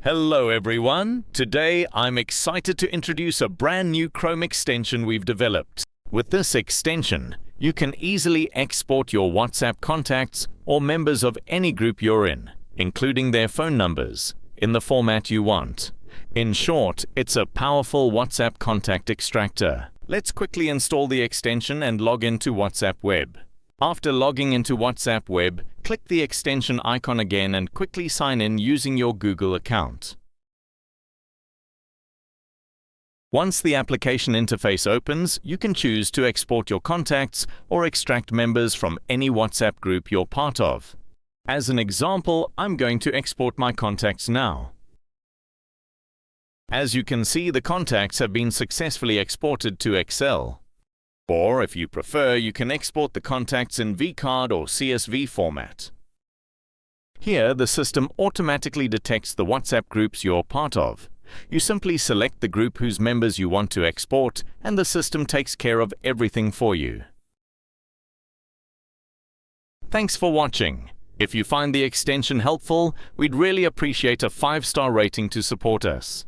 Hello everyone! Today I'm excited to introduce a brand new Chrome extension we've developed. With this extension, you can easily export your WhatsApp contacts or members of any group you're in, including their phone numbers, in the format you want. In short, it's a powerful WhatsApp contact extractor. Let's quickly install the extension and log into WhatsApp Web. After logging into WhatsApp Web, click the extension icon again and quickly sign in using your Google account. Once the application interface opens, you can choose to export your contacts or extract members from any WhatsApp group you're part of. As an example, I'm going to export my contacts now. As you can see, the contacts have been successfully exported to Excel. Or, if you prefer, you can export the contacts in vCard or CSV format. Here, the system automatically detects the WhatsApp groups you're part of. You simply select the group whose members you want to export, and the system takes care of everything for you. Thanks for watching. If you find the extension helpful, we'd really appreciate a 5-star rating to support us.